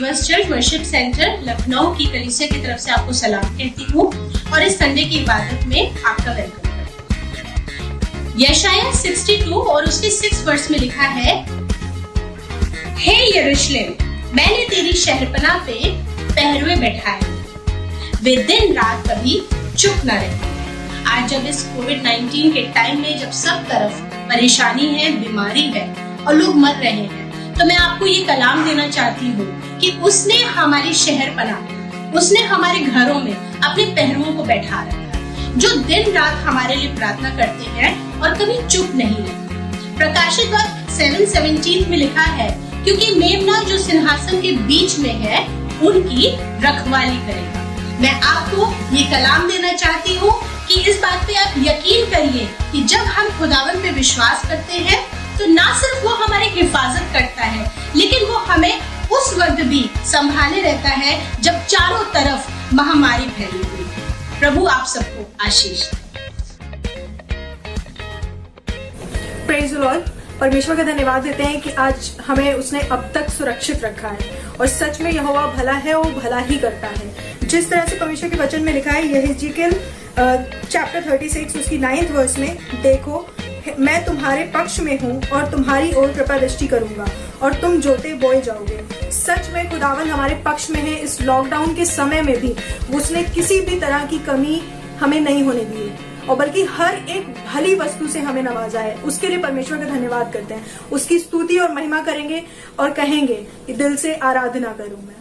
Believers church worship centre Lucknow की कलीसिया की तरफ से आपको सलाम कहती हूँ और इस संडे की इबादत में आपका वेलकम करती हूँ। यशायाह 62 और उसके 6 वर्स में लिखा है, हे यरूशलेम, मैंने तेरी शहरपनाह पे पहरुए बैठाए, वे दिन रात कभी चुप न रहे। आज जब इस कोविड-19 के टाइम में जब सब तरफ परेशानी है, बीमारी है और लोग मर रहे हैं, तो मैं आपको ये कलाम देना चाहती हूँ कि उसने हमारी शहरपनाह, उसने हमारे घरों में अपने पहरुओं को बैठा रखा है, जो दिन रात हमारे लिए प्रार्थना करते हैं और कभी चुप नहीं रहते। प्रकाशित वाक्य 7:17 में लिखा है, क्योंकि मेमना जो सिंहासन के बीच में है उनकी रखवाली करेगा। मैं आपको ये कलाम देना चाहती हूँ कि इस बात पे आप यकीन करिए कि जब हम खुदावन पे विश्वास करते हैं तो ना सिर्फ वो हमारी हिफाजत करता है, लेकिन वो हमें उस वक्त भी संभाले रहता है जब चारों तरफ महामारी फैली हुई है। प्रभु आप सबको आशीष दे। Praise the Lord. परमेश्वर का धन्यवाद देते हैं कि आज हमें उसने अब तक सुरक्षित रखा है और सच में यहोवा भला है, वो भला ही करता है। जिस तरह से परमेश्वर के वचन में लिखा है, यहेजकेल चैप्टर 36 उसकी 9th वर्स में, देखो मैं तुम्हारे पक्ष में हूँ और तुम्हारी ओर कृपा दृष्टि करूंगा और तुम जोते बोए जाओगे। सच में खुदावन हमारे पक्ष में है। इस लॉकडाउन के समय में भी उसने किसी भी तरह की कमी हमें नहीं होने दी है और बल्कि हर एक भली वस्तु से हमें नवाजा है। उसके लिए परमेश्वर का धन्यवाद करते हैं, उसकी स्तुति और महिमा करेंगे और कहेंगे कि दिल से आराधना करूं मैं।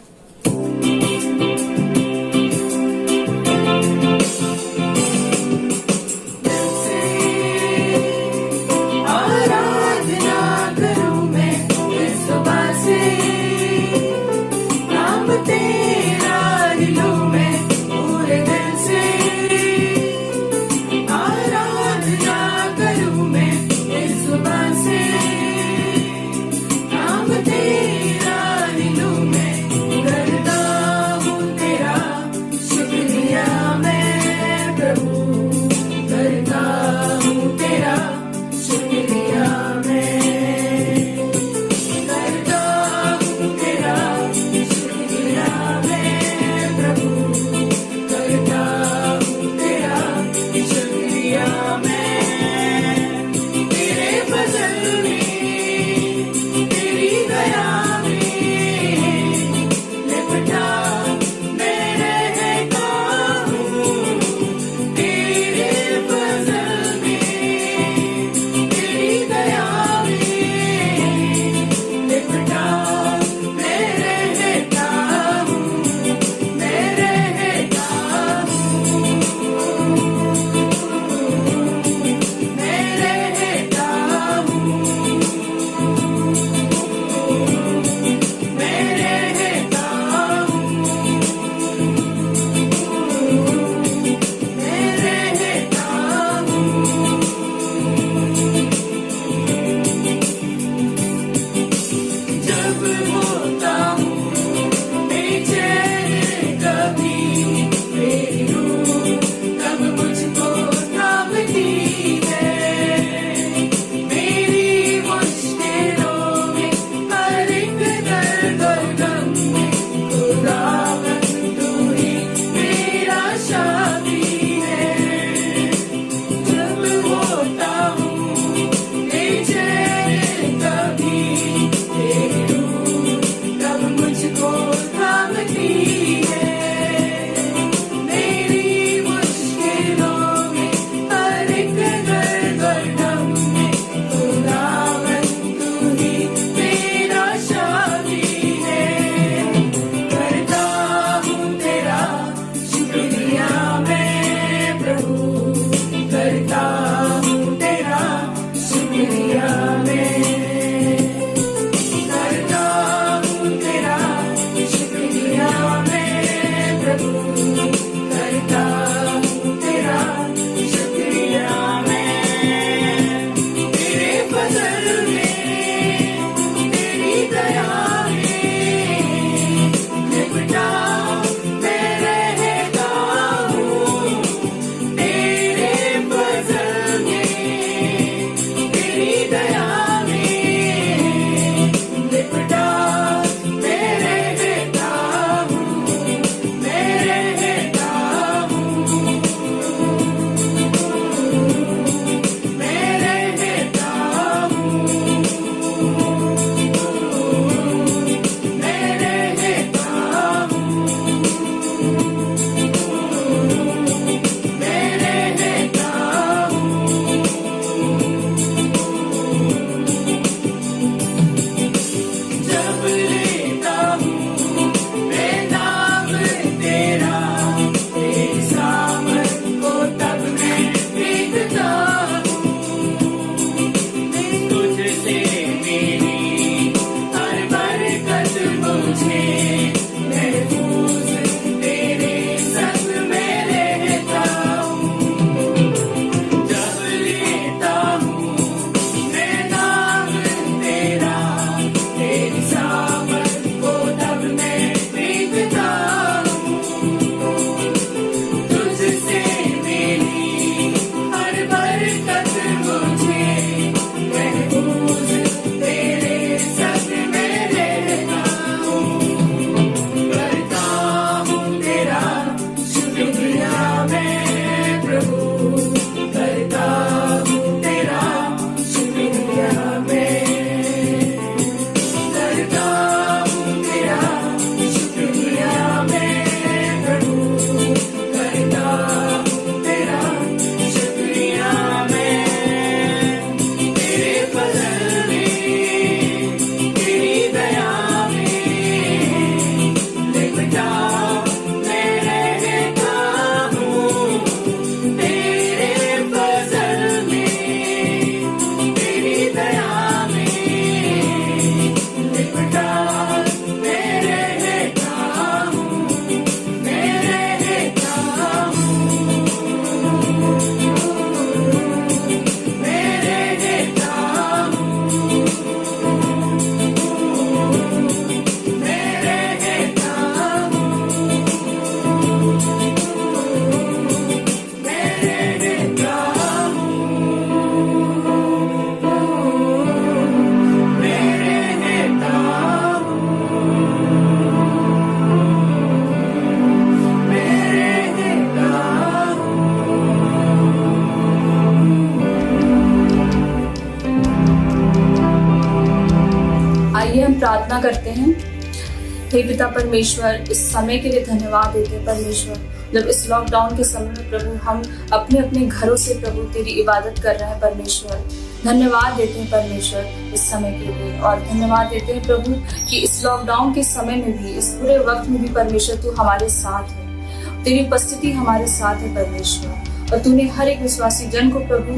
प्रार्थना करते हैं। हे पिता परमेश्वर, इस समय के लिए धन्यवाद देते हैं परमेश्वर। जब इस लॉकडाउन के समय में प्रभु हम अपने अपने घरों से प्रभु तेरी इबादत कर रहे हैं परमेश्वर, धन्यवाद देते हैं परमेश्वर इस समय के लिए। और धन्यवाद देते हैं प्रभु कि इस लॉकडाउन के समय में भी, इस पूरे वक्त में भी परमेश्वर तू हमारे साथ है, तेरी उपस्थिति हमारे साथ है परमेश्वर। और तूने हर एक विश्वासी जन को प्रभु,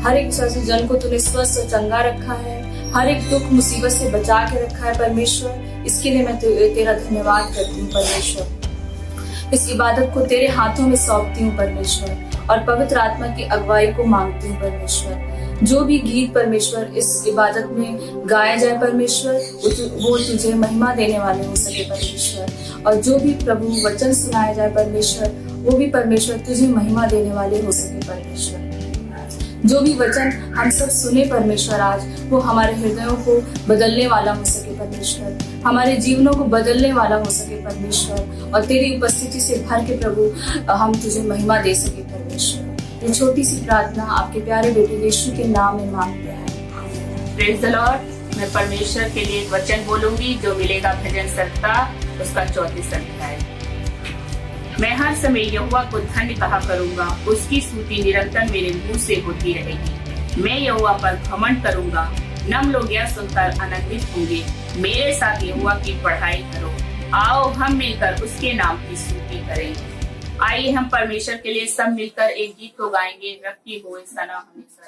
हर एक विश्वासी जन को तूने स्वस्थ और चंगा रखा है, हर एक दुख मुसीबत से बचा के रखा है परमेश्वर। इसके लिए मैं तेरा धन्यवाद करती हूँ परमेश्वर। इस इबादत को तेरे हाथों में सौंपती हूँ परमेश्वर, और पवित्र आत्मा की अगुवाई को मांगती हूँ परमेश्वर। जो भी गीत परमेश्वर इस इबादत में गाया जाए परमेश्वर, वो तुझे महिमा देने वाले हो सके परमेश्वर। और जो भी प्रभु वचन सुनाया जाए परमेश्वर, वो भी परमेश्वर तुझे महिमा देने वाले हो सके परमेश्वर। जो भी वचन हम सब सुने परमेश्वर आज, वो हमारे हृदयों को बदलने वाला हो सके परमेश्वर, हमारे जीवनों को बदलने वाला हो सके परमेश्वर। और तेरी उपस्थिति से भर के प्रभु हम तुझे महिमा दे सके परमेश्वर। ये छोटी सी प्रार्थना आपके प्यारे बेटे यीशु के नाम में मांगते हैं। Praise the Lord. मैं परमेश्वर के लिए एक वचन बोलूंगी जो मिलेगा भजन संहिता उसका 34 अध्याय। मैं हर समय यहोवा को धन्य कहा करूंगा, उसकी स्तुति निरंतर मेरे मुंह से होती रहेगी। मैं यहोवा पर घमंड करूंगा, नम लोग यह सुनकर आनंदित होंगे। मेरे साथ यहोवा की पढ़ाई करो, आओ हम मिलकर उसके नाम की स्तुति करें। आइए हम परमेश्वर के लिए सब मिलकर एक गीत को गाएंगे, रखी होए सना हमेशा।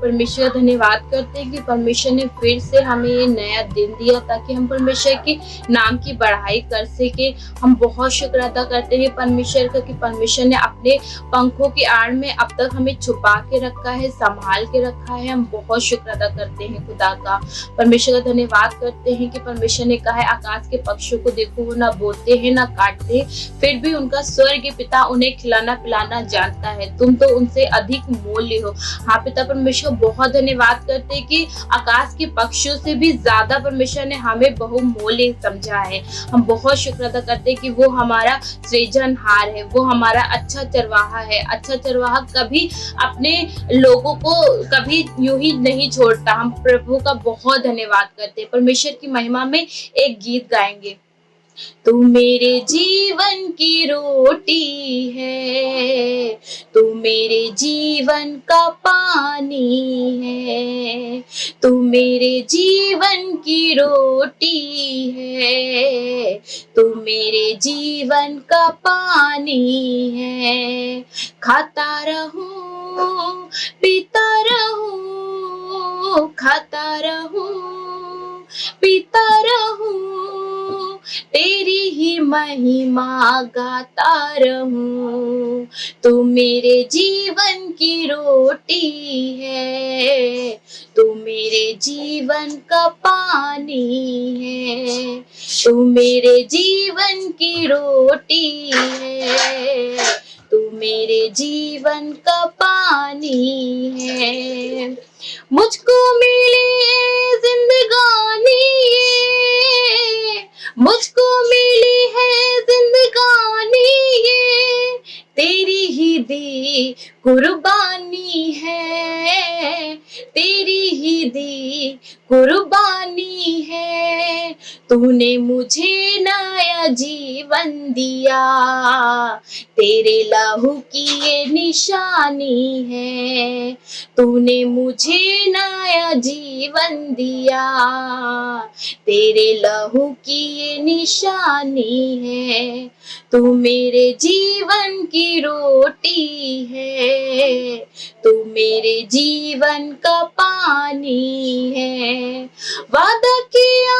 परमेश्वर का धन्यवाद करते हैं कि परमेश्वर ने फिर से हमें ये नया दिन दिया ताकि हम परमेश्वर के नाम की बढ़ाई कर सके। हम बहुत शुक्र अदा करते हैं परमेश्वर का कि परमेश्वर ने अपने पंखों की आड़ में अब तक हमें छुपा के रखा है, संभाल के रखा है। हम बहुत शुक्र अदा करते हैं खुदा का। परमेश्वर का धन्यवाद करते हैं कि परमेश्वर ने कहा है आकाश के पक्षियों को देखो, वो ना बोते हैं ना काटते, फिर भी उनका स्वर्गीय पिता उन्हें खिलाना पिलाना जानता है। तुम तो उनसे अधिक मूल्य हो। हाँ पिता परमेश्वर, बहुत धन्यवाद करते हैं कि आकाश के पक्षियों से भी ज्यादा परमेश्वर ने हमें बहुमूल्य समझा है। हम बहुत शुक्र अदा करते हैं कि वो हमारा सृजनहार है, वो हमारा अच्छा चरवाहा है। अच्छा चरवाहा कभी अपने लोगों को कभी यूं ही नहीं छोड़ता। हम प्रभु का बहुत धन्यवाद करते हैं। परमेश्वर की महिमा में एक गीत गाएंगे। तू मेरे जीवन की रोटी है, तू मेरे जीवन का पानी है, तू मेरे जीवन की रोटी है, तू मेरे जीवन का पानी है। खाता रहूं पीता रहूं, खाता रहूं पीता रहूं, तेरी ही महिमा गाता रहूं। तू मेरे जीवन की रोटी है, तू मेरे जीवन का पानी है, तू मेरे जीवन की रोटी है, तू मेरे जीवन का पानी है। मुझको मिली जिंदगानी, मुझको मिली है जिंदगानी, ये तेरी ही दी कुर्बानी है, तेरी ही दी कुर्बानी है। तूने मुझे नया जीवन दिया, तेरे लहू की ये निशानी है। तूने मुझे नया जीवन दिया, तेरे लहू की ये निशानी है। तू मेरे जीवन की रोटी है, तू मेरे जीवन का पानी है। वादा किया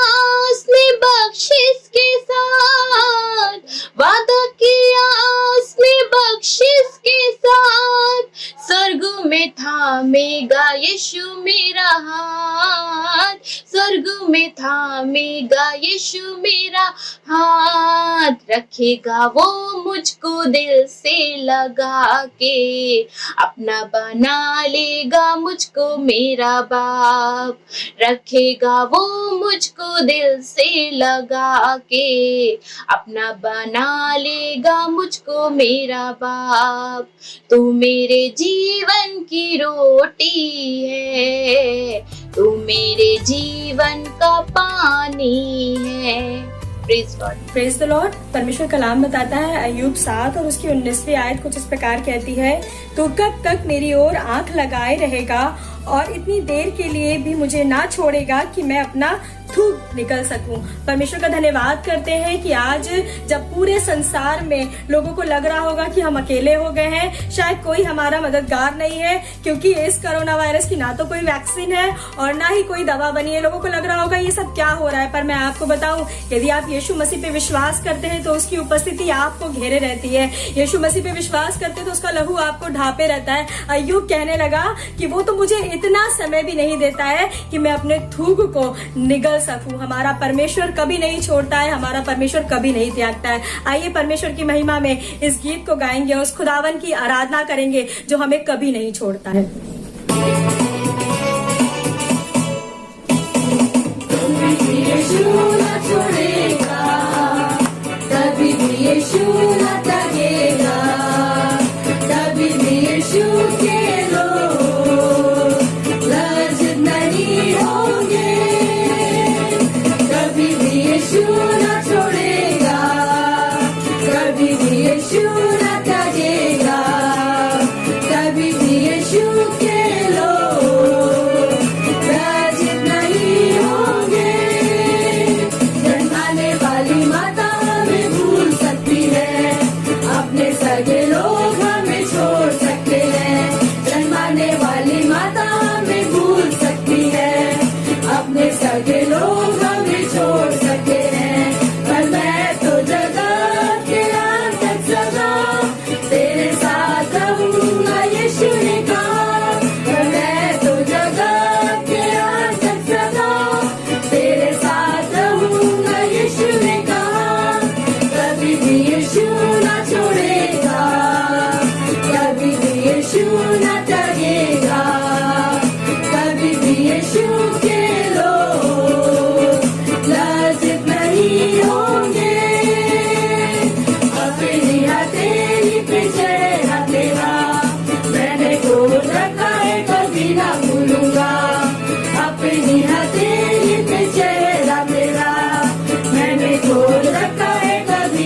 उसने बख्शिश के साथ, वादा किया उसने बख्शिश के साथ, स्वर्ग में थामेगा यीशु मेरा हाथ, स्वर्ग में थामेगा यीशु मेरा हाथ। रखेगा वो मुझको दिल से लगा के, अपना बना लेगा मुझको मेरा बाप। रखेगा वो मुझको दिल से लगा के, अपना बना लेगा मुझको मेरा बाप। तू मेरे जीवन की रोटी है, तू मेरे जीवन का पानी है। Praise the Lord. परमेश्वर कलाम बताता है अय्यूब 7 और उसकी 19वीं आयत कुछ इस प्रकार कहती है, तो कब तक मेरी ओर आंख लगाए रहेगा और इतनी देर के लिए भी मुझे ना छोड़ेगा कि मैं अपना थूक निकल सकूं। परमेश्वर का धन्यवाद करते हैं कि आज जब पूरे संसार में लोगों को लग रहा होगा कि हम अकेले हो गए हैं, शायद कोई हमारा मददगार नहीं है, क्योंकि इस कोरोना वायरस की ना तो कोई वैक्सीन है और ना ही कोई दवा बनी है। लोगों को लग रहा होगा ये सब क्या हो रहा है, पर मैं आपको बताऊं, यदि आप यीशु मसीह पे विश्वास करते हैं तो उसकी उपस्थिति आपको घेरे रहती है। यीशु मसीह पे विश्वास करते तो उसका लहू आपको ढांपे रहता है। अय्यूब कहने लगा कि वो तो मुझे इतना समय भी नहीं देता है कि मैं अपने थूक को निगल सकूं। हमारा परमेश्वर कभी नहीं छोड़ता है, हमारा परमेश्वर कभी नहीं त्यागता है। आइए परमेश्वर की महिमा में इस गीत को गाएंगे, उस खुदावन की आराधना करेंगे जो हमें कभी नहीं छोड़ता है। यीशु न छोड़ेगा, कभी भी यीशु न त्यागेगा, कभी भी यीशु के लोग लज्जित नहीं होंगे, कभी भी यीशु न छोड़ेगा, कभी भी यीशु न त्यागेगा, कभी भी यीशु के लोग लज्जित नहीं होंगे। जन्माने वाली माता हमें भूल सकती है, अपने सगे लोग हमें छोड़ सकते हैं। जन्माने वाली माता हमें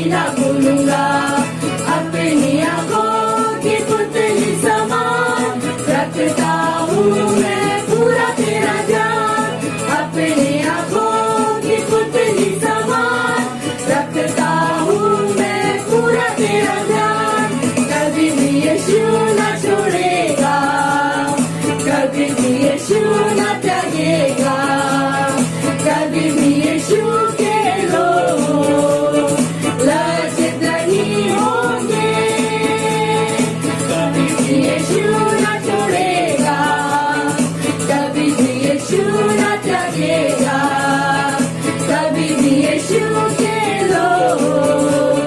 कभी ना भूलूंगा। अपनी आंखों की पुतली समान रखता हूँ मैं पूरा तेरा ध्यान। अपनी आंखों की पुतली समान रखता हूँ मैं पूरा तेरा ध्यान। कभी भी यीशु न छोड़ेगा, कभी भी यीशु न त्यागेगा, कभी भी यीशु के लोग लज्जित नहीं होंगे। कभी भी यीशु न छोड़ेगा, कभी भी यीशु न त्यागेगा, कभी भी यीशु के लोग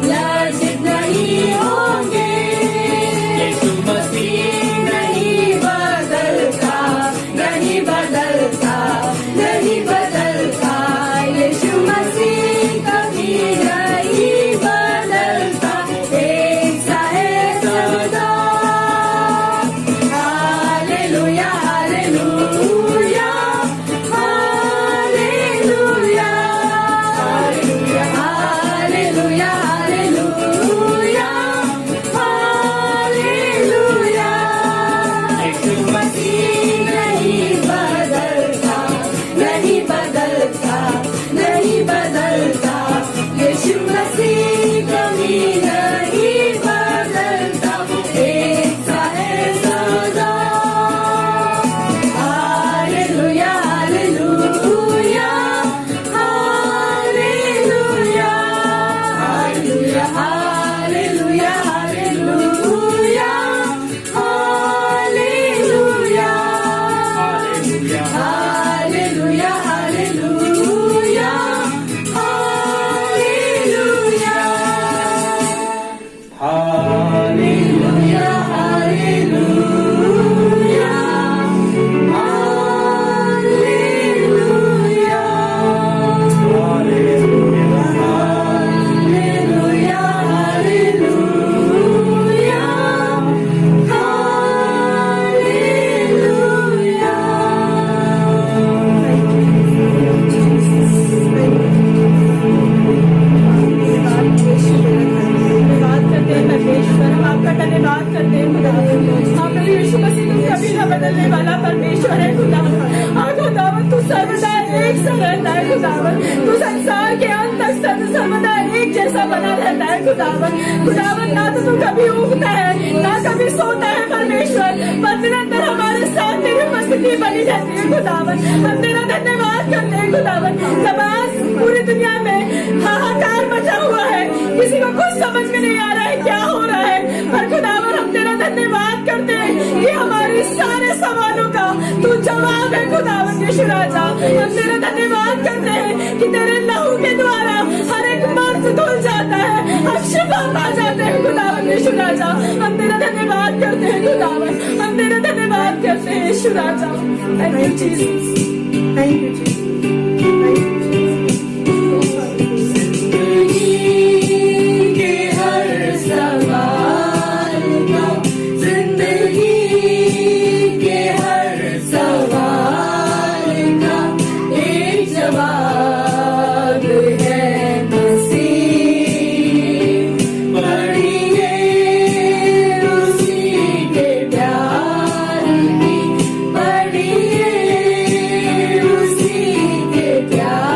लज्जित नहीं होंगे। यीशु मसीह नहीं बदलता, नहीं बदलता, नहीं बदलता। यीशु मसीह कभी नहीं बदलता, एक सा है सदा। Hallelujah hallelujah hallelujah hallelujah hallelujah hallelujah hallelujah. Yeshu Masih नहीं बदलता, नहीं बदलता, नहीं बदलता। यीशु मसीह कभी नहीं बदलता, एक सा है सदा। Hallelujah hallelujah hallelujah hallelujah hallelujah hallelujah hallelujah hallelujah hallelujah hallelujah hallelujah hallelujah hallelujah hallelujah धन्यवाद करते हैं परमेश्वर, हम आपका धन्यवाद करते हैं खुदा। हाँ प्रभु यीशु मसीह तुम कभी न बदलने वाला परमेश्वर है खुदा। हाँ खुदावन तू सर्वदा एक सा रहता है खुदावन। तू संसार के अंत तक सर्वदा एक जैसा बना रहता है खुदावन। खुदावन ना तो तू कभी उगता है ना कभी सोता है परमेश्वर, पर निरंतर हमारे साथ तेरी उपस्थिति बनी रहती है खुदावन। हम तेरा धन्यवाद करते हैं खुदावन। जब आज पूरी दुनिया में हाहाकार मचा हुआ है, किसी को कुछ समझ में नहीं आ रहा है क्या हो रहा है, पर खुदावन हम तेरा धन्यवाद करते हैं कि हमारे सारे सवालों का तू जवाब है खुदावन यीशु राजा। हम तेरा धन्यवाद करते हैं कि तेरे लहू के द्वारा हर एक मर्द धुल जाता है, हम शिफा पा जाते हैं खुदावन यीशु राजा। हम तेरा धन्यवाद करते हैं खुदावन, हम तेरा धन्यवाद करते हैं यीशु राजा। Thank you Jesus, thank you Jesus, thank you जिंदगी के हर सवाल का, जिंदगी के हर सवाल का एक जवाब है मसीह। पढ़िए उसी के प्यार की, पढ़िए उसी के प्यार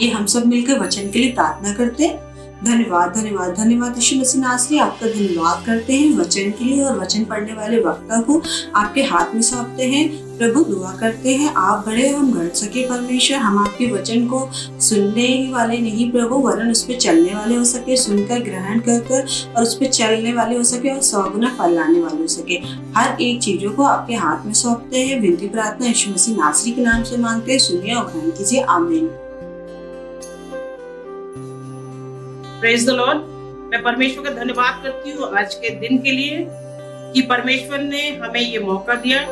ये हम सब मिलकर वचन के लिए प्रार्थना करते हैं। धन्यवाद धन्यवाद धन्यवाद यीशु मसीह नासरी, आपका धन्यवाद करते हैं वचन के लिए और वचन पढ़ने वाले वक्ता को आपके हाथ में सौंपते हैं। प्रभु दुआ करते हैं आप बड़े हम बढ़ सके परमेश्वर, हम आपके वचन को सुनने ही वाले नहीं प्रभु, वरन उस पर चलने वाले हो सके, सुनकर ग्रहण कर और उस पर चलने वाले हो सके और 100 गुना फल लाने वाले हो सके। हर एक चीजों को आपके हाथ में सौंपते हैं। विनती प्रार्थना यीशु मसीह नासरी के नाम से मांगते हैं, सुनिए और ग्रहण कीजिए, आमीन। Praise the Lord. मैं परमेश्वर का धन्यवाद करती हूँ आज के दिन के लिए कि परमेश्वर ने हमें ये मौका दिया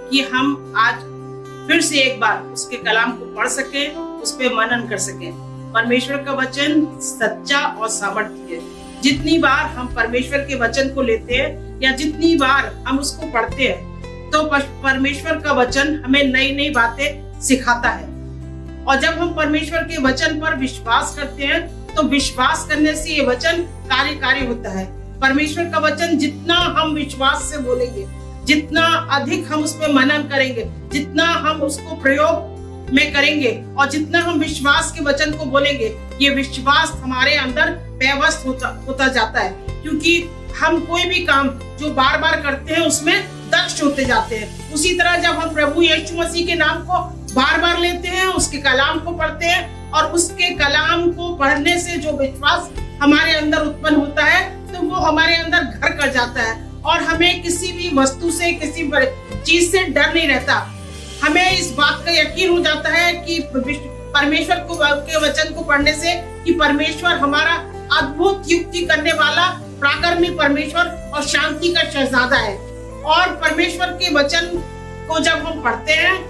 कि हम आज फिर से एक बार उसके कलाम को पढ़ सके, उस पे मनन कर सके। परमेश्वर का वचन सच्चा और सामर्थ्य है। जितनी बार हम परमेश्वर के वचन को लेते हैं या जितनी बार हम उसको पढ़ते हैं तो परमेश्वर का वचन हमें नई नई बातें सिखाता है। और जब हम परमेश्वर के वचन पर विश्वास करते हैं तो विश्वास करने से ये वचन कार्यकारी होता है। परमेश्वर का वचन जितना हम विश्वास से बोलेंगे, जितना अधिक हम उस पर मनन करेंगे, जितना हम उसको प्रयोग में करेंगे और जितना हम विश्वास के वचन को बोलेंगे, ये विश्वास हमारे अंदर व्यवस्थ होता जाता है। क्योंकि हम कोई भी काम जो बार बार करते हैं उसमें दक्ष होते जाते हैं। उसी तरह जब हम प्रभु यीशु मसीह के नाम को बार बार लेते हैं, उसके कलाम को पढ़ते हैं और उसके कलाम को पढ़ने से जो विश्वास हमारे अंदर उत्पन्न होता है तो वो हमारे अंदर घर कर जाता है और हमें किसी भी वस्तु से, किसी चीज से डर नहीं रहता। हमें इस बात का यकीन हो जाता है कि परमेश्वर के वचन को पढ़ने से कि परमेश्वर हमारा अद्भुत युक्ति करने वाला पराक्रमी परमेश्वर और शांति का शहजादा है। और परमेश्वर के वचन को जब हम पढ़ते हैं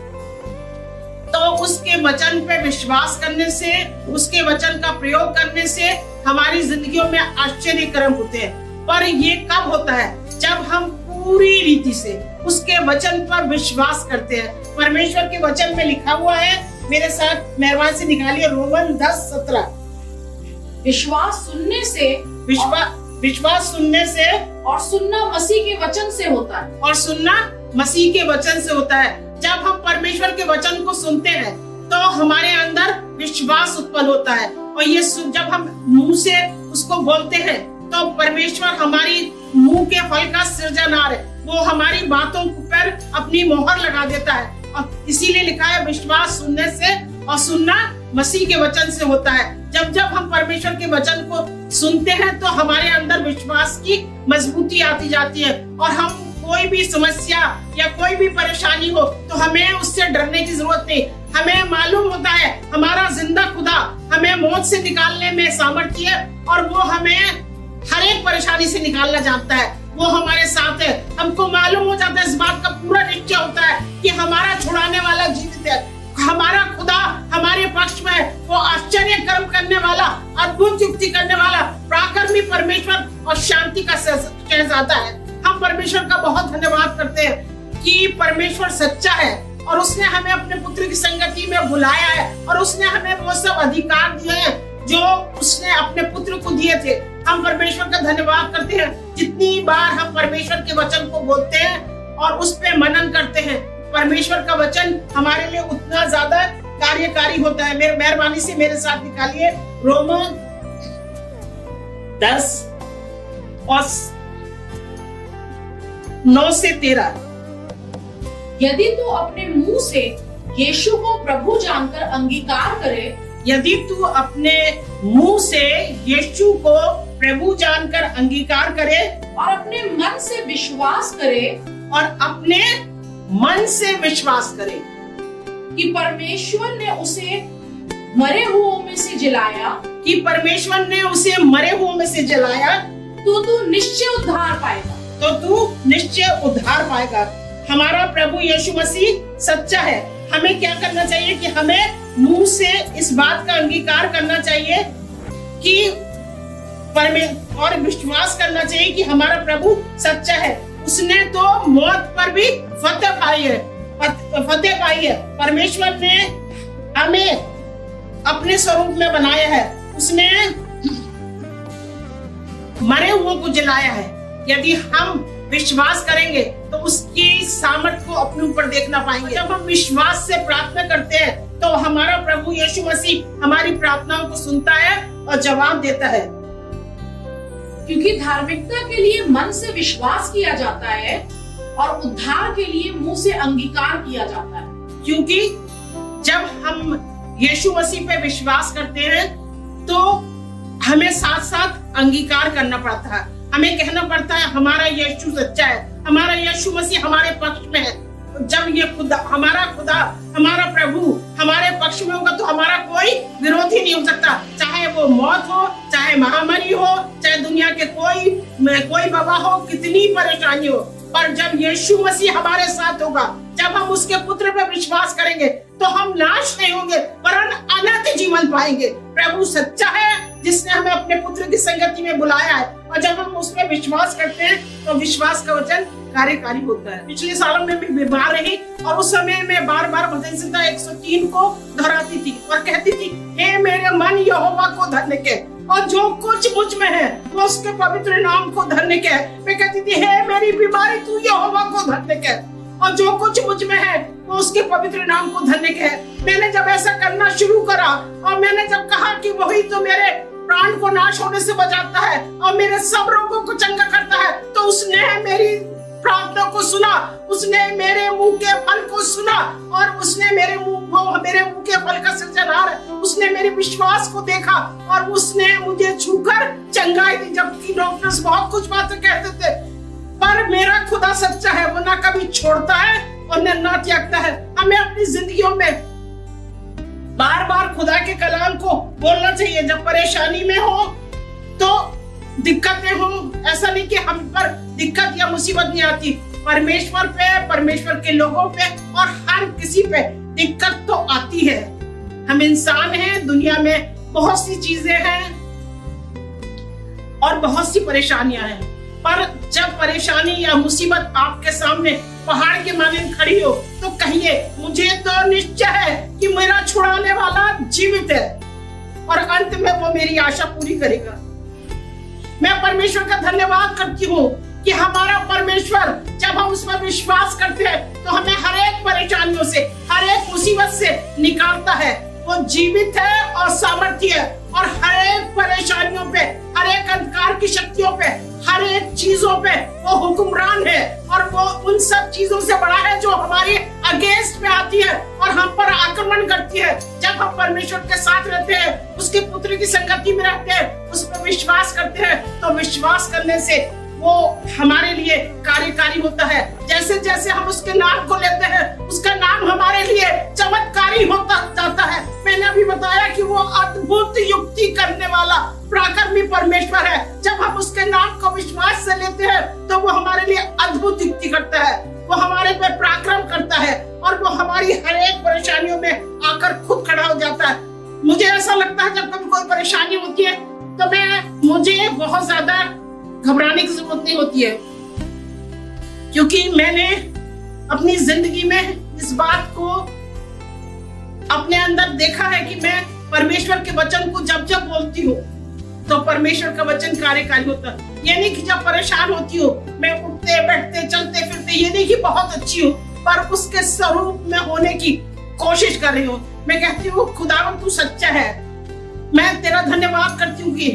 तो उसके वचन पे विश्वास करने से, उसके वचन का प्रयोग करने से हमारी जिंदगियों में आश्चर्य कर्म होते हैं। पर ये कब होता है? जब हम पूरी रीति से उसके वचन पर विश्वास करते हैं। परमेश्वर के वचन में लिखा हुआ है, मेरे साथ मेहरबानी से निकालिए, रोमन 10:17। विश्वास सुनने से और सुनना मसीह के वचन से होता है। और सुनना मसीह के वचन से होता है। जब हम परमेश्वर के वचन को सुनते हैं तो हमारे अंदर विश्वास उत्पन्न होता है और ये जब हम मुंह से उसको बोलते हैं तो परमेश्वर हमारी मुंह के फल का सृजनहार है। वो हमारी बातों पर अपनी मोहर लगा देता है और इसीलिए लिखा है विश्वास सुनने से और सुनना मसीह के वचन से होता है। जब जब हम परमेश्वर के वचन को सुनते हैं तो हमारे अंदर विश्वास की मजबूती आती जाती है और हम कोई भी समस्या या कोई भी परेशानी हो तो हमें उससे डरने की जरूरत नहीं। हमें मालूम होता है हमारा जिंदा खुदा हमें मौत से निकालने में सामर्थ्य है और वो हमें हर एक परेशानी से निकालना जानता है। वो हमारे साथ है। हमको मालूम हो जाता है, इस बात का पूरा निश्चय होता है कि हमारा छुड़ाने वाला जीवित है। हमारा खुदा हमारे पक्ष में है। वो आश्चर्य कर्म करने वाला, अद्भुत युक्ति करने वाला पराक्रमी परमेश्वर और शांति का शहजादा है। हम परमेश्वर का बहुत धन्यवाद करते हैं कि परमेश्वर सच्चा है और उसने हमें अपने पुत्र की संगति में बुलाया है और उसने हमें वो सब अधिकार दिए हैं जो उसने अपने पुत्र को दिए थे। हम परमेश्वर का धन्यवाद करते हैं। जितनी बार हम परमेश्वर के वचन को बोलते हैं और उस पे मनन करते हैं, परमेश्वर का वचन हमारे लिए उतना ज्यादा कार्यकारी होता है। मेरे मेहरबानी से मेरे साथ निकालिए रोमन 10:9-13। यदि तू अपने मुंह से यीशु को प्रभु जानकर अंगीकार करे, यदि तू अपने मुंह से यीशु को प्रभु जानकर अंगीकार करे और अपने मन से विश्वास करे कि परमेश्वर ने उसे मरे हुओं में से जलाया, तो तू निश्चय उद्धार पाएगा। हमारा प्रभु यीशु मसीह सच्चा है। हमें क्या करना चाहिए कि हमें मुंह से इस बात का अंगीकार करना चाहिए कि और विश्वास करना चाहिए कि हमारा प्रभु सच्चा है। उसने तो मौत पर भी फतेह पाई है। परमेश्वर ने हमें अपने स्वरूप में बनाया है। उसने मरे हुओं को जलाया है। यदि हम विश्वास करेंगे तो उसकी सामर्थ को अपने ऊपर देखना पाएंगे। जब हम विश्वास से प्रार्थना करते हैं तो हमारा प्रभु यीशु यीशु मसीह हमारी प्रार्थनाओं को सुनता है और जवाब देता है। क्योंकि धार्मिकता के लिए मन से विश्वास किया जाता है और उद्धार के लिए मुंह से अंगीकार किया जाता है। क्योंकि जब हम यीशु मसीह पे विश्वास करते हैं तो हमें साथ साथ अंगीकार करना पड़ता है। हमें कहना पड़ता है हमारा यीशु सच्चा है, हमारा यीशु मसीह हमारे पक्ष में है। जब ये खुदा हमारा प्रभु हमारे पक्ष में होगा तो हमारा कोई विरोधी नहीं हो सकता, चाहे वो मौत हो, चाहे महामारी हो, चाहे दुनिया के कोई वबा हो, कितनी परेशानी हो। पर जब यीशु मसीह हमारे साथ होगा, जब हम उसके पुत्र पर विश्वास करेंगे तो हम नाश नहीं होंगे वरन अनंत जीवन पाएंगे। प्रभु सच्चा है जिसने हमें अपने पुत्र की संगति में बुलाया है, और जब हम उसमें विश्वास करते हैं तो विश्वास का वचन कार्यकारी होता है। पिछले सालों में भी बीमार रही और उस समय में बार बार भजन संहिता 103 को दोहराती थी और कहती थी, हे मेरे मन यहोवा को धन्य कह, और जो कुछ मुझ में है वो उसके पवित्र नाम को धन्य कह। मैं कहती थी, हे मेरी बीमारी तू यहोवा को धन्य कह, और जो कुछ मुझ में है वो उसके पवित्र नाम को धन्य कह। मैंने जब ऐसा करना शुरू करा और मैंने जब कहा कि वही तो मेरे प्राण को नाश होने से बचाता है और मेरे सब रोगों को चंगा करता है, तो उसने मेरी प्रार्थना को सुना, उसने मेरे मुंह के फल को सुना, और उसने मेरे मुंह के फल का सृजनहार, उसने मेरे विश्वास को देखा और उसने मुझे छूकर चंगाई दी। जबकि डॉक्टर्स बहुत कुछ बातें कहते थे, पर मेरा खुदा सच्चा है, वो ना कभी छोड़ता है और ना त्यागता है। हमें अपनी जिंदगियों में बार बार खुदा के कलाम को बोलना चाहिए। जब परेशानी में हो तो दिक्कतें हो, ऐसा नहीं कि हम पर दिक्कत या मुसीबत नहीं आती, परमेश्वर पे, परमेश्वर के लोगों पे और हर किसी पे दिक्कत तो आती है। हम इंसान हैं, दुनिया में बहुत सी चीजें हैं और बहुत सी परेशानियां हैं, पर जब परेशानी या मुसीबत आपके सामने पहाड़ के माने खड़ी हो तो कहिए, मुझे तो निश्चय है कि मेरा छुड़ाने वाला जीवित है और अंत में वो मेरी आशा पूरी करेगा। मैं परमेश्वर का धन्यवाद करती हूँ कि हमारा परमेश्वर, जब हम उस पर विश्वास करते हैं तो हमें हर एक परेशानियों से, हर एक मुसीबत से निकालता है। वो जीवित है और सामर्थ्य है, और हर एक परेशानियों पे, हर एक अंधकार की शक्तियों पे, हर एक चीजों पे वो हुक्मरान है, और वो उन सब चीजों से बड़ा है जो हमारे अगेंस्ट में आती है और हम पर आक्रमण करती है। जब हम परमेश्वर के साथ रहते हैं, उसके पुत्र की संगति में रहते हैं, उस पर विश्वास करते हैं, तो विश्वास करने से वो हमारे लिए कार्यकारी होता है। जैसे जैसे हम उसके नाम को लेते हैं, उसका नाम हमारे लिए चमत्कारी होता जाता है। मैंने अभी बताया कि वो अद्भुत युक्ति करने वाला पराक्रमी परमेश्वर है। जब हम उसके नाम को विश्वास से लेते हैं तो वो हमारे लिए अद्भुत युक्ति करता है, वो हमारे पे पराक्रम करता है, और वो हमारी हर एक परेशानियों में आकर खुद खड़ा हो जाता है। मुझे ऐसा लगता है जब कभी कोई परेशानी होती है तो मुझे बहुत ज्यादा घबराने की जरूरत नहीं होती है, क्योंकि मैंने अपनी जिंदगी में इस बात को अपने अंदर देखा है कि मैं परमेश्वर के वचन को जब जब बोलती हूँ तो परमेश्वर का वचन कार्यकारी होता है। ये नहीं कि जब परेशान होती हूँ मैं उठते बैठते चलते फिरते, ये नहीं कि बहुत अच्छी हूँ, पर उसके स्वरूप में होने की कोशिश कर रही हूँ। मैं कहती हूँ, खुदावन तू सच्चा है, मैं तेरा धन्यवाद करती हूँ कि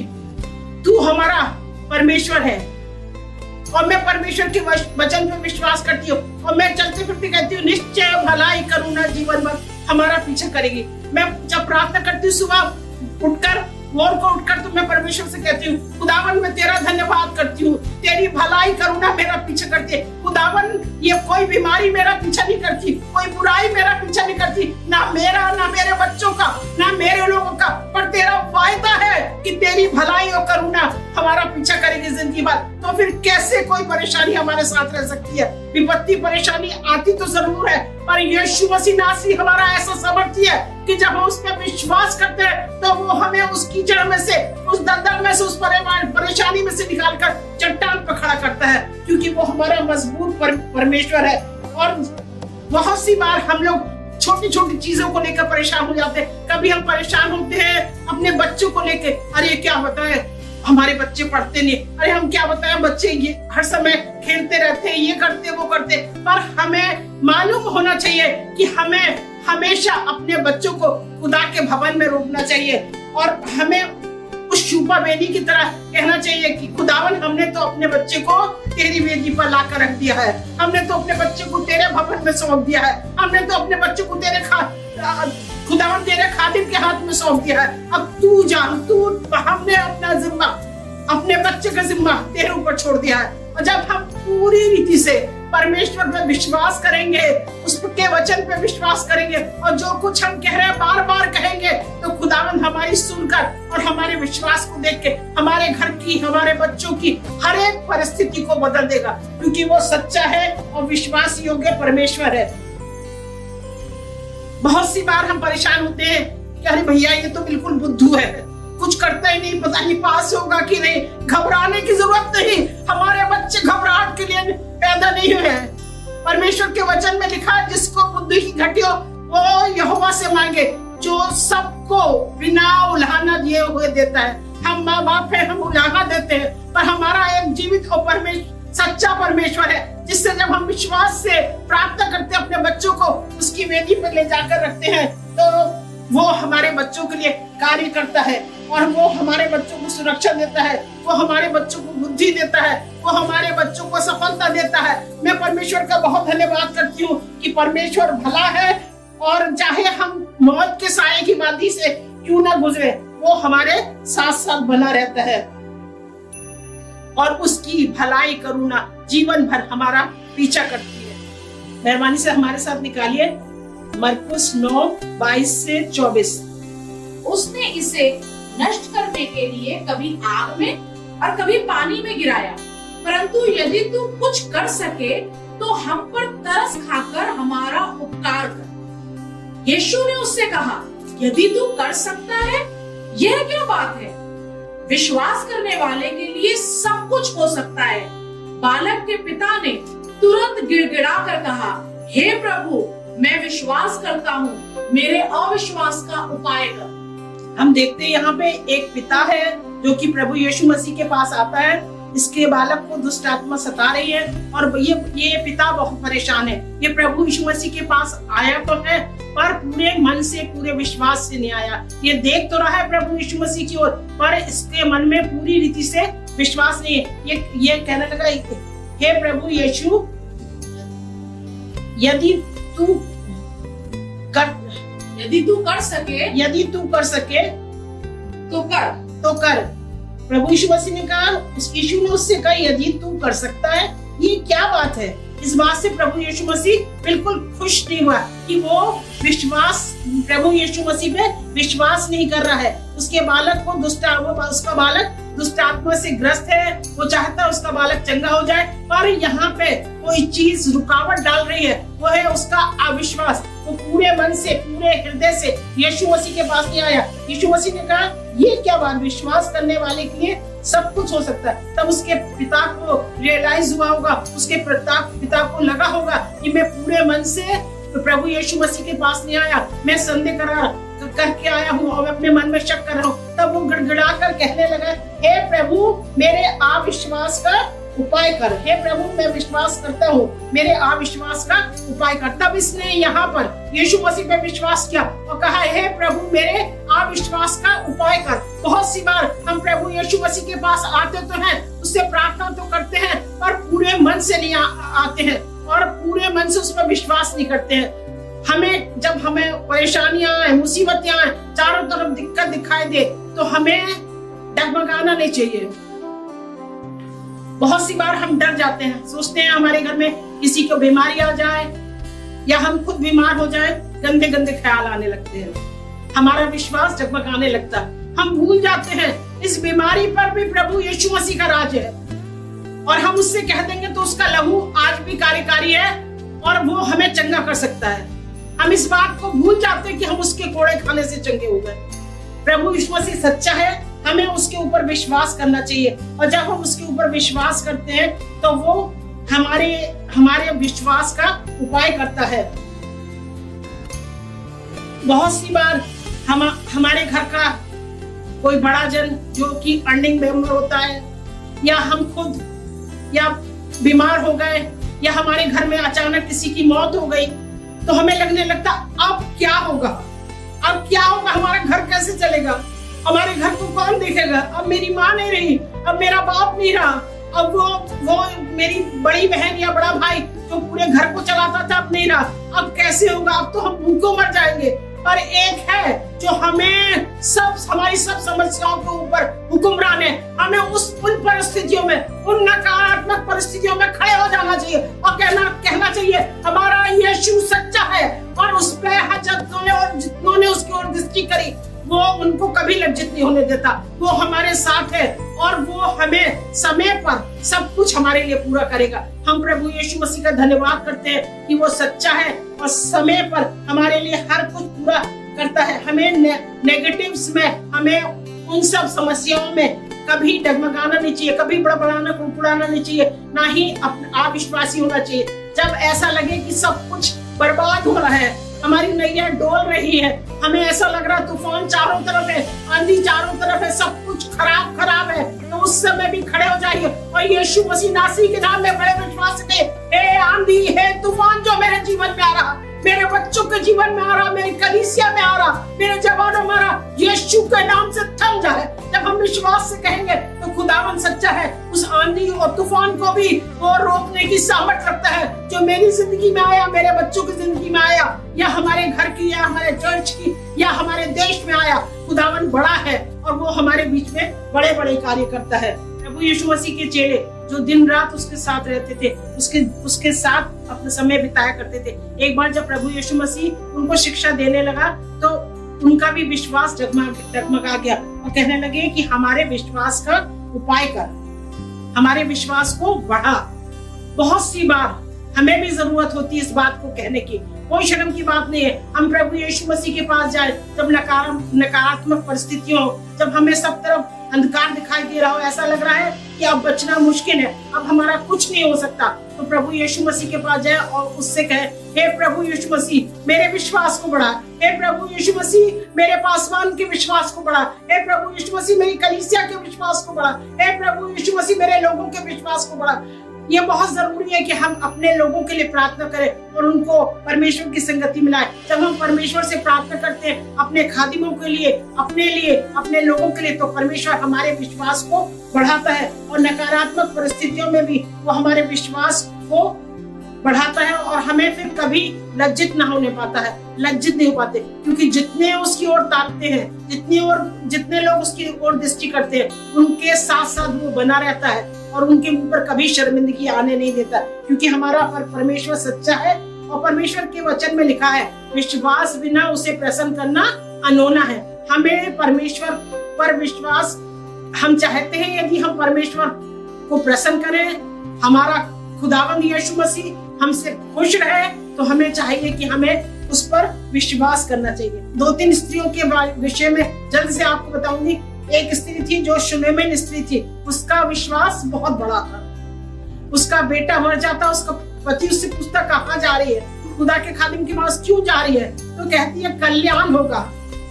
तू हमारा परमेश्वर है, और मैं परमेश्वर के वचन पे विश्वास करती हूँ, और मैं चलते फिरते कहती हूँ, निश्चय भलाई करुणा जीवन भर हमारा पीछा करेगी। मैं जब प्रार्थना करती हूँ सुबह उठकर, भोर को उठकर, तो मैं परमेश्वर से कहती हूँ, खुदावन मैं तेरा धन्यवाद करती हूँ, तेरी भलाई करुणा मेरा पीछा करती है। खुदावन ये कोई बीमारी मेरा पीछा नहीं करती, कोई बुराई मेरा पीछा नहीं करती, ना मेरा, ना मेरे बच्चों का, ना मेरे लोगों का, पर तेरा वायदा है कि तेरी भलाई और करुणा हमारा पीछा करेगी जिंदगी भर। तो फिर कैसे कोई परेशानी हमारे साथ रह सकती है? विपत्ति परेशानी आती तो जरूर है, पर यीशु मसीह नासरी हमारा ऐसा सामर्थ्य है कि जब हम उस पर विश्वास करते हैं तो वो हमें उस कीचड़ में से, उस दलदल में से, उस परेशानी में से निकालकर चट्टान पर खड़ा करता है, क्योंकि वो हमारा मजबूत परमेश्वर है। और बहुत सी बार हम लोग छोटी छोटी चीजों को लेकर परेशान हो जाते हैं। कभी हम परेशान होते हैं अपने बच्चों को लेकर, अरे क्या बताएं हमारे बच्चे पढ़ते नहीं, अरे हम क्या बताएं बच्चे ये हर समय खेलते रहते हैं, ये करते वो करते। पर हमें मालूम होना चाहिए कि हमें हमेशा अपने बच्चों को खुदा के भवन में रोपना चाहिए और हमें उस शूपा बेनी की तरह कहना चाहिए कि खुदावन हमने तो अपने बच्चे को तेरी वेदी पर लाकर रख दिया है, हमने तो अपने बच्चे को तेरे भवन में सौंप दिया है, हमने तो अपने बच्चे को खुदावन तेरे खादिम के हाथ में सौंप दिया है। अब तू जान, हमने अपना जिम्मा, अपने बच्चे का जिम्मा तेरे ऊपर छोड़ दिया है। और जब हम पूरी रीति से परमेश्वर पे विश्वास करेंगे, उसके वचन पे विश्वास करेंगे और जो कुछ हम कह रहे हैं बार बार कहेंगे, तो खुदावंद हमारी सुनकर और हमारे विश्वास को देख के हमारे घर की, हमारे बच्चों की हर एक परिस्थिति को बदल देगा, क्योंकि वो सच्चा है और विश्वास योग्य परमेश्वर है। बहुत सी बार हम परेशान होते हैं कि अरे भैया ये तो बिल्कुल बुद्धू है, कुछ करता ही नहीं, पता नहीं पास होगा कि नहीं। घबराने की जरूरत नहीं, हमारे बच्चे घबराहट के लिए पैदा नहीं हुए हैं। परमेश्वर के वचन में लिखा है, जिसको बुद्धि की घटी हो वो यहोवा से मांगे, जो सबको बिना उलाहना दिए हुए देता है। हम माँ बाप है, हम उलाहना देते हैं, पर हमारा एक जीवित और सच्चा परमेश्वर है, जिससे जब हम विश्वास से प्रार्थना करते हैं अपने बच्चों को उसकी वेदी पर ले जाकर रखते हैं, तो वो हमारे बच्चों के लिए कार्य करता है और वो हमारे बच्चों को सुरक्षा देता है, वो हमारे बच्चों को बुद्धि देता है, वो हमारे बच्चों को सफलता देता है। मैं परमेश्वर का बहुत धन्यवाद करती हूँ कि परमेश्वर भला है और चाहे हम मौत के साए की वादी से क्यों ना गुजरे, वो हमारे साथ साथ बना रहता है और उसकी भलाई करुणा जीवन भर हमारा पीछा करती है। मेहरबानी से हमारे साथ निकालिए मरकुस 9:22 से 24। उसने इसे नष्ट करने के लिए कभी आग में और कभी पानी में गिराया, परंतु यदि तू कुछ कर सके तो हम पर तरस खाकर हमारा उपकार कर। यीशु ने उससे कहा, यदि तू कर सकता है, यह क्या बात है? विश्वास करने वाले के लिए सब कुछ हो सकता है। बालक के पिता ने तुरंत गिड़गिड़ा कर कहा, हे प्रभु, मैं विश्वास करता हूँ, मेरे अविश्वास का उपाय कर। हम देखते हैं यहाँ पे एक पिता है जो कि प्रभु यीशु मसीह के पास आता है। इसके बालक को दुष्ट आत्मा सता रही है और ये पिता बहुत परेशान है। ये प्रभु यीशु मसीह के पास आया तो है, पर पूरे मन से, पूरे विश्वास से नहीं आया। ये देख तो रहा है प्रभु यीशु मसीह की ओर, पर इसके मन में पूरी रीति से विश्वास नहीं है। ये कहने लगा, हे प्रभु यीशु, यदि तू कर सके तो कर। प्रभु यीशु मसीह ने कहा, यीशु ने उससे कहा, यदि तू कर सकता है, ये क्या बात है? इस बात से प्रभु यीशु मसीह बिल्कुल खुश नहीं हुआ कि वो प्रभु यीशु मसीह पे विश्वास नहीं कर रहा है। उसके बालक को उसका बालक दुष्ट आत्मा से ग्रस्त है, वो चाहता है उसका बालक चंगा हो जाए, पर यहाँ पे कोई चीज रुकावट डाल रही है, वो है उसका अविश्वास। वो पूरे मन से, पूरे हृदय से यीशु मसीह के पास नहीं आया। यीशु मसीह ने कहा, ये क्या बात, विश्वास करने वाले के लिए सब कुछ हो सकता है। तब उसके पिता को रियलाइज हुआ होगा, उसके पिता को लगा होगा कि मैं पूरे मन से प्रभु यीशु मसीह के पास नहीं आया, मैं संदेह करके आया हूँ और अपने मन में शक कर रहा हूँ। तब वो गिड़गिड़ा कर कहने लगा, हे प्रभु, मेरे अविश्वास का उपाय कर। हे प्रभु, मैं विश्वास करता हूँ, मेरे अविश्वास का उपाय कर। तब इसने यहाँ पर यीशु मसीह पे विश्वास किया और कहा, हे प्रभु, मेरे अविश्वास का उपाय कर। बहुत सी बार हम प्रभु यीशु मसीह के पास आते तो हैं, उससे प्रार्थना तो करते हैं, पर पूरे मन से नहीं आते हैं और पूरे मन से उस पर विश्वास नहीं करते हैं। जब हमें परेशानियां आए, मुसीबतें आए, चारों तरफ दिक्कत दिखाई दे, तो हमें डगमगाना नहीं चाहिए। बहुत सी बार हम डर जाते हैं, सोचते हैं हमारे घर में किसी को बीमारी आ जाए या हम खुद बीमार हो जाए, गंदे गंदे ख्याल आने लगते हैं, हमारा विश्वास डगमगाने लगता है। हम भूल जाते हैं इस बीमारी पर भी प्रभु यीशु मसीह का राज है और हम उससे कह देंगे तो उसका लहू आज भी कार्यकारी है और वो हमें चंगा कर सकता है। हम इस बात को भूल जाते हैं कि हम उसके कोड़े खाने से चंगे हो गए। प्रभु यीशु मसीह सच्चा है, हमें उसके ऊपर विश्वास करना चाहिए और जब हम उसके ऊपर विश्वास करते हैं तो वो हमारे विश्वास का उपाय करता है। बहुत सी बार हमारे घर का कोई बड़ा जन जो कि अर्निंग मेंबर होता है, या हम खुद या बीमार हो गए, या हमारे घर में अचानक किसी की मौत हो गई, तो हमें लगने लगता अब क्या होगा, चलेगा? हमारे घर को कौन देखेगा? अब मेरी माँ नहीं रही, अब मेरा बाप नहीं रहा, अब वो मेरी बड़ी बहन या बड़ा भाई जो पूरे घर को चलाता था अब नहीं रहा, अब कैसे होगा? अब तो हम भूखों मर जाएंगे। पर एक है जो हमें हमारी सब समस्याओं के ऊपर हुक्मरान है। हमें उन परिस्थितियों में, उन नकारात्मक परिस्थितियों में खड़े हो जाना चाहिए और कहना चाहिए हमारा यीशु सच्चा है, और उस पे जितनों ने उसकी ओर दृष्टि करी वो उनको कभी लज्जित नहीं होने देता। वो हमारे साथ है और वो हमें समय पर सब कुछ हमारे लिए पूरा करेगा। हम प्रभु यीशु मसीह का धन्यवाद करते हैं कि वो सच्चा है और समय पर हमारे लिए हर कुछ पूरा करता है। हमें नेगेटिव्स में, हमें उन सब समस्याओं में कभी डगमगाना नहीं चाहिए, कभी बड़बड़ाना कुड़कुड़ाना नहीं चाहिए, ना ही अविश्वासी होना चाहिए। जब ऐसा लगे कि सब कुछ बर्बाद हो रहा है, हमारी नैया डोल रही है, हमें ऐसा लग रहा है तूफान चारों तरफ है, आंधी चारों तरफ है, सब कुछ खराब है, तो उस समय भी खड़े हो जाइए और यीशु मसीह नासरी के नाम में बड़े विश्वास से हे आंधी, हे तूफान जो मेरे जीवन में आ रहा, मेरे बच्चों के जीवन में आ रहा, मेरी कलीसिया में आ रहा, मेरे जवानों में आ रहा, यीशु के नाम से थम जाए। जब हम विश्वास से कहेंगे तो खुदावन सच्चा है, उस आंधी और तूफान को भी वो रोकने की सामर्थ रखता है। जो मेरी जिंदगी में आया, मेरे बच्चों की जिंदगी में आया, या हमारे घर की, या हमारे चर्च की, या हमारे देश में आया, खुदावन बड़ा है और वो हमारे बीच में बड़े बड़े कार्य करता है। प्रभु यीशु मसीह के चेले जो दिन रात उसके साथ रहते थे, उसके साथ अपना समय बिताया करते थे। एक बार जब प्रभु यीशु मसीह उनको शिक्षा देने लगा तो उनका भी विश्वास डगमगा गया और कहने लगे कि हमारे विश्वास का उपाय कर, हमारे विश्वास को बढ़ा। बहुत सी बार हमें भी जरूरत होती है इस बात को कहने की, कोई शर्म की बात नहीं है। हम प्रभु यीशु मसीह के पास जाए जब नकारात्मक परिस्थितियों हो, जब हमें सब तरफ अंधकार दिखाई दे रहा हो, ऐसा लग रहा है कि अब बचना मुश्किल है, अब हमारा कुछ नहीं हो सकता, तो प्रभु यीशु मसीह के पास जाए और उससे कहे हे प्रभु यीशु मसीह मेरे विश्वास को बढ़ा, हे प्रभु यीशु मसीह मेरे पासवान के विश्वास को बढ़ा, हे प्रभु यीशु मसीह मेरी कलीसिया के विश्वास को बढ़ा, हे प्रभु यीशु मसीह मेरे लोगों के विश्वास को बढ़ा। ये बहुत जरूरी है कि हम अपने लोगों के लिए प्रार्थना करें और उनको परमेश्वर की संगति मिलाएं। जब हम परमेश्वर से प्रार्थना करते हैं अपने खादिमों के लिए, अपने लोगों के लिए, तो परमेश्वर हमारे विश्वास को बढ़ाता है और नकारात्मक परिस्थितियों में भी वो हमारे विश्वास को बढ़ाता है और हमें फिर कभी लज्जित नहीं हो पाते, क्योंकि जितने उसकी ओर ताकते हैं, जितने लोग उसकी ओर दृष्टि करते हैं, उनके साथ साथ वो बना रहता है और उनके ऊपर कभी शर्मिंदगी आने नहीं देता, क्योंकि हमारा परमेश्वर सच्चा है और परमेश्वर के वचन में लिखा है विश्वास बिना उसे प्रसन्न करना अनोना है। हमें परमेश्वर पर विश्वास हम चाहते हैं, यदि हम परमेश्वर को प्रसन्न करें, हमारा खुदावंद यीशु मसीह हमसे खुश रहे, तो हमें चाहिए कि हमें उस पर विश्वास करना चाहिए। 2-3 स्त्रियों के विषय में जल्द से आपको बताऊंगी। एक स्त्री थी जो शुनेमिन स्त्री थी, उसका विश्वास बहुत बड़ा था। उसका बेटा मर जाता, उसका पति उससे पूछता कहाँ जा रही है, खुदा के खादिम के पास क्यों जा रही है, तो कहती है कल्याण होगा।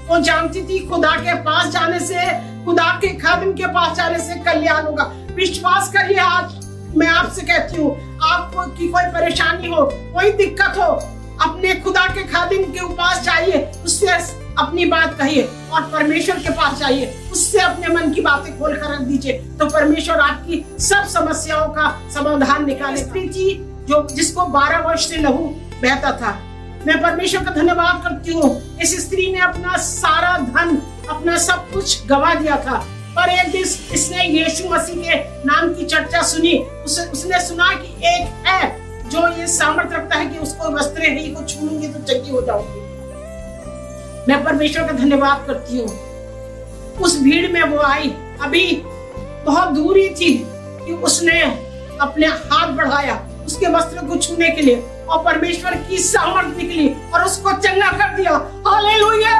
वो जानती थी खुदा के पास जाने से, खुदा के खादिम के पास जाने से कल्याण होगा। विश्वास करिए, आज मैं आपसे कहती हूँ, आपको की कोई परेशानी हो, कोई दिक्कत हो, अपने खुदा के खादिम के पास जाइए, उससे अपनी बात कहिए और परमेश्वर के पास जाइए, उससे अपने मन की बातें खोल कर रख दीजिए, तो परमेश्वर आपकी सब समस्याओं का समाधान निकाले। स्त्री थी जिसको 12 वर्ष से लहू बहता था। मैं परमेश्वर का धन्यवाद करती हूँ, इस स्त्री ने अपना सारा धन, अपना सब कुछ गंवा दिया था, पर एक दिन इसने यीशु मसीह के नाम की चर्चा सुनी। उसने सुना कि एक है जो ये सामर्थ्य रखता है कि उसको वस्त्र ही को छूऊंगी तो चंगी हो जाऊंगी। मैं परमेश्वर का धन्यवाद करती हूँ। उस भीड़ में वो आई, अभी बहुत दूरी थी कि उसने अपने हाथ बढ़ाया उसके वस्त्र को छूने के लिए और परमेश्वर की सामर्थ निकली और उसको चंगा कर दिया। हालेलुया।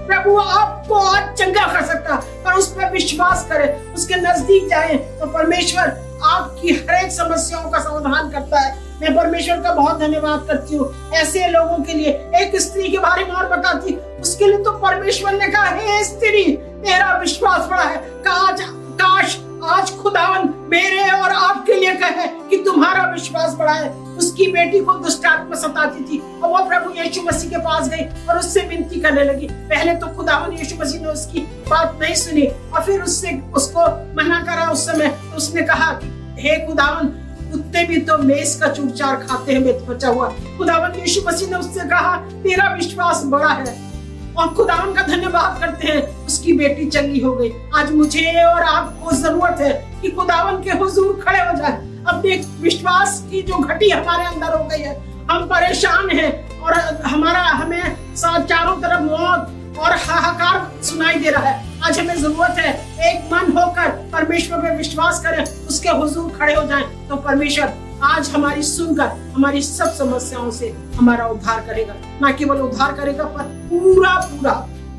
प्रभु आपको आज चंगा कर सकता, पर उस पर विश्वास करें, उसके नजदीक जाएं, तो परमेश्वर आपकी हर एक समस्याओं का समाधान करता है। मैं परमेश्वर का बहुत धन्यवाद करती हूँ ऐसे लोगों के लिए। एक स्त्री के बारे में और बताती, उसके लिए तो परमेश्वर ने कहा, हे स्त्री तेरा विश्वास बड़ा है, काश आज खुदावन मेरे और आपके लिए कहे कि तुम्हारा विश्वास बड़ा है। उसकी बेटी को दुष्ट आत्मा सताती थी और वो प्रभु यीशु मसीह के पास गई और उससे विनती करने लगी। पहले तो खुदावन यीशु मसीह ने उसकी बात नहीं सुनी और फिर उसको मना करा। उस समय उसने कहा कि हे खुदावन, कुत्ते भी तो मेज का चूर-चार खाते हैं, बचा हुआ। खुदावन यीशु मसीह ने उससे कहा तेरा विश्वास बड़ा है और खुदावन का धन्यवाद करते हैं, उसकी बेटी चंगी हो गई। आज मुझे और आपको जरूरत है कि खुदावन के हुजूर खड़े हो जाए। अपने विश्वास की जो घटी हमारे अंदर हो गई है, हम परेशान हैं और हमें चारों तरफ मौत और हाहाकार सुनाई दे रहा है। आज हमें जरूरत है एक मन होकर परमेश्वर में विश्वास करें, उसके हुजूर खड़े हो जाएं, तो परमेश्वर आज हमारी सुनकर हमारी सब समस्याओं से हमारा उद्धार करेगा। ना केवल उद्धार करेगा पर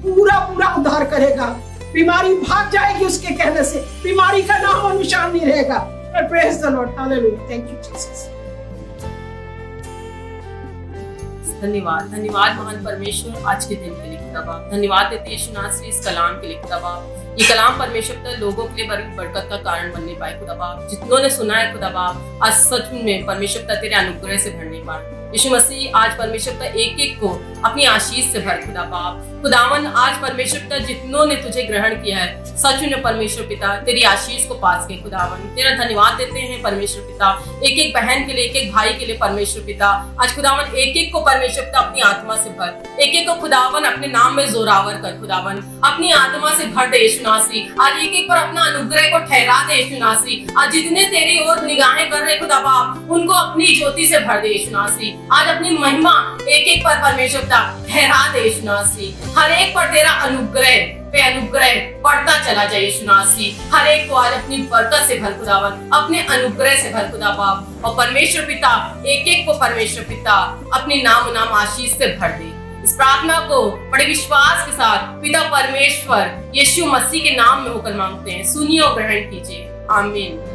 पूरा उद्धार करेगा। बीमारी भाग जाएगी उसके कहने से, बीमारी का नाम और निशान नहीं रहेगा। Praise the Lord, hallelujah, thank you Jesus. धन्यवाद महान परमेश्वर आज के दिन के लिए खुदाबा। धन्यवाद देते यीशु नासरी इस कलाम के लिए खुदाबा। ये कलाम परमेश्वर लोगों के लिए बड़ी बरकत का कारण बनने पाए खुदाबा। जितनों ने सुना है खुदाबा, आज सच में परमेश्वर तेरे अनुग्रह से भरने पाए। यीशु मसीह आज परमेश्वर एक एक को अपनी आशीष से भर खुदाबा। खुदावन आज परमेश्वर जितनों ने तुझे ग्रहण किया है, सच में परमेश्वर पिता तेरी आशीष को पास के खुदावन तेरा धन्यवाद देते हैं परमेश्वर पिता। एक एक बहन के लिए, एक एक भाई के लिए परमेश्वर पिता आज खुदावन एक एक को परमेश्वर पिता अपनी आत्मा से भर, एक एक को खुदावन अपने नाम में जोरावर कर खुदावन, अपनी आत्मा से भर दे यीशु नासरी। आज एक एक पर अपना अनुग्रह को ठहरा दे यीशु नासरी। आज जितने तेरी ओर निगाहें कर रहे खुदाबा, उनको अपनी ज्योति से भर दे यीशु नासरी। आज अपनी महिमा एक एक पर परमेश्वर पिता ठहरा दे यीशु नासरी। हर एक पर तेरा अनुग्रह पे अनुग्रह बढ़ता चला जाए यीशु नासरी। हर एक को आज अपनी बरकत से भर खुदावन, अपने अनुग्रह से भर खुदा बाप। और परमेश्वर पिता एक एक को परमेश्वर पिता अपनी नाम आशीष से भर दे। इस प्रार्थना को बड़े विश्वास के साथ पिता परमेश्वर यीशु मसीह के नाम में होकर मांगते हैं। सुनिए और ग्रहण कीजिए, आमीन।